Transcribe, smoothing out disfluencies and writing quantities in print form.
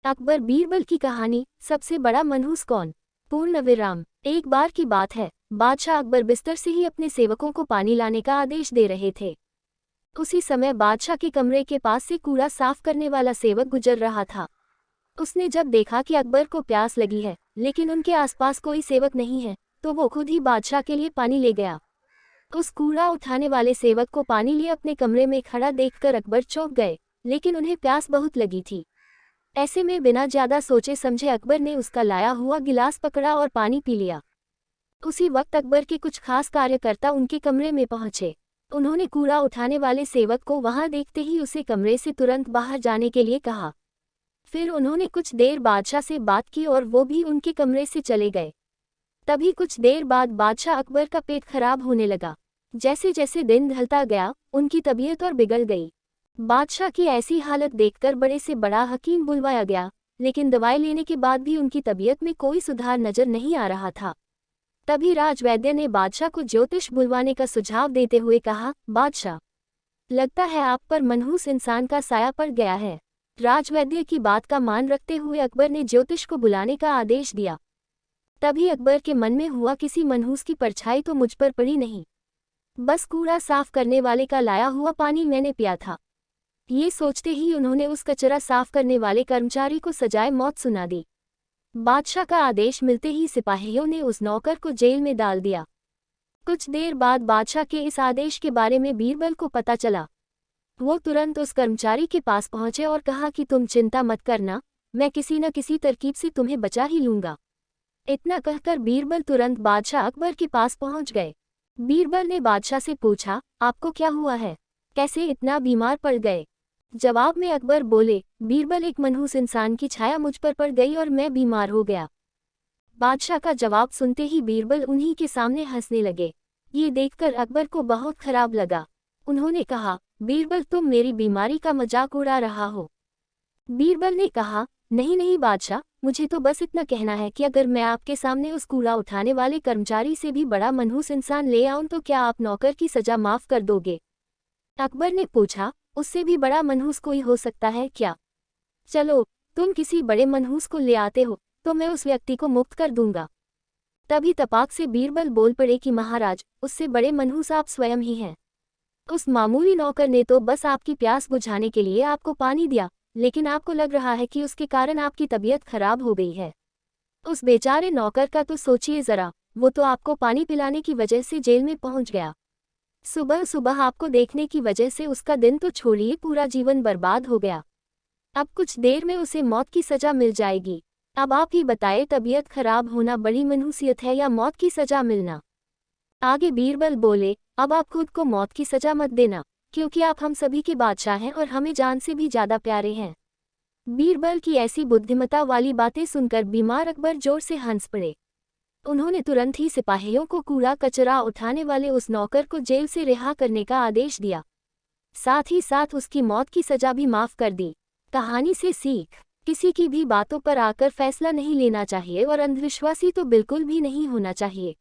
अकबर बीरबल की कहानी, सबसे बड़ा मनहूस कौन? पूर्ण विराम। एक बार की बात है, बादशाह अकबर बिस्तर से ही अपने सेवकों को पानी लाने का आदेश दे रहे थे। उसी समय बादशाह के कमरे के पास से कूड़ा साफ करने वाला सेवक गुजर रहा था। उसने जब देखा कि अकबर को प्यास लगी है, लेकिन उनके आसपास कोई सेवक नहीं है, तो वो खुद ही बादशाह के लिए पानी ले गया। उस कूड़ा उठाने वाले सेवक को पानी लिए अपने कमरे में खड़ा देखकर अकबर चौंक गए, लेकिन उन्हें प्यास बहुत लगी थी। ऐसे में बिना ज्यादा सोचे समझे अकबर ने उसका लाया हुआ गिलास पकड़ा और पानी पी लिया। उसी वक्त अकबर के कुछ खास कार्यकर्ता उनके कमरे में पहुंचे। उन्होंने कूड़ा उठाने वाले सेवक को वहां देखते ही उसे कमरे से तुरंत बाहर जाने के लिए कहा। फिर उन्होंने कुछ देर बादशाह से बात की और वो भी उनके कमरे से चले गए। तभी कुछ देर बाद बादशाह अकबर का पेट खराब होने लगा। जैसे जैसे दिन ढलता गया, उनकी तबीयत और बिगड़ गई। बादशाह की ऐसी हालत देखकर बड़े से बड़ा हकीम बुलवाया गया, लेकिन दवाई लेने के बाद भी उनकी तबीयत में कोई सुधार नजर नहीं आ रहा था। तभी राजवैद्य ने बादशाह को ज्योतिष बुलवाने का सुझाव देते हुए कहा, बादशाह, लगता है आप पर मनहूस इंसान का साया पड़ गया है। राजवैद्य की बात का मान रखते हुए अकबर ने ज्योतिष को बुलाने का आदेश दिया। तभी अकबर के मन में हुआ, किसी मनहूस की परछाई तो मुझ पर पड़ी नहीं, बस कूड़ा साफ करने वाले का लाया हुआ पानी मैंने पिया था। ये सोचते ही उन्होंने उस कचरा साफ करने वाले कर्मचारी को सजाए मौत सुना दी। बादशाह का आदेश मिलते ही सिपाहियों ने उस नौकर को जेल में डाल दिया। कुछ देर बाद बादशाह के इस आदेश के बारे में बीरबल को पता चला। वो तुरंत उस कर्मचारी के पास पहुंचे और कहा कि तुम चिंता मत करना, मैं किसी न किसी तरकीब से तुम्हें बचा ही लूंगा। इतना कहकर बीरबल तुरंत बादशाह अकबर के पास पहुंच गए। बीरबल ने बादशाह से पूछा, आपको क्या हुआ है, कैसे इतना बीमार पड़ गए? जवाब में अकबर बोले, बीरबल, एक मनहूस इंसान की छाया मुझ पर पड़ गई और मैं बीमार हो गया। बादशाह का जवाब सुनते ही बीरबल उन्हीं के सामने हंसने लगे। ये देखकर अकबर को बहुत खराब लगा। उन्होंने कहा, बीरबल, तुम मेरी बीमारी का मजाक उड़ा रहा हो। बीरबल ने कहा, नहीं नहीं बादशाह, मुझे तो बस इतना कहना है कि अगर मैं आपके सामने उस कूड़ा उठाने वाले कर्मचारी से भी बड़ा मनहूस इंसान ले आऊं तो क्या आप नौकर की सजा माफ कर दोगे? अकबर ने पूछा, उससे भी बड़ा मनहूस कोई हो सकता है क्या? चलो, तुम किसी बड़े मनहूस को ले आते हो तो मैं उस व्यक्ति को मुक्त कर दूंगा। तभी तपाक से बीरबल बोल पड़े कि महाराज, उससे बड़े मनहूस आप स्वयं ही हैं। उस मामूली नौकर ने तो बस आपकी प्यास बुझाने के लिए आपको पानी दिया, लेकिन आपको लग रहा है कि उसके कारण आपकी तबीयत खराब हो गई है। उस बेचारे नौकर का तो सोचिए जरा, वो तो आपको पानी पिलाने की वजह से जेल में पहुंच गया। सुबह सुबह आपको देखने की वजह से उसका दिन तो छोड़िए, पूरा जीवन बर्बाद हो गया। अब कुछ देर में उसे मौत की सजा मिल जाएगी। अब आप ही बताएं, तबीयत खराब होना बड़ी मनहूसियत है या मौत की सजा मिलना? आगे बीरबल बोले, अब आप खुद को मौत की सजा मत देना, क्योंकि आप हम सभी के बादशाह हैं और हमें जान से भी ज्यादा प्यारे हैं। बीरबल की ऐसी बुद्धिमत्ता वाली बातें सुनकर बीमार अकबर जोर से हंस पड़े। उन्होंने तुरंत ही सिपाहियों को कूड़ा कचरा उठाने वाले उस नौकर को जेल से रिहा करने का आदेश दिया। साथ ही साथ उसकी मौत की सजा भी माफ कर दी। कहानी से सीख, किसी की भी बातों पर आकर फैसला नहीं लेना चाहिए और अंधविश्वासी तो बिल्कुल भी नहीं होना चाहिए।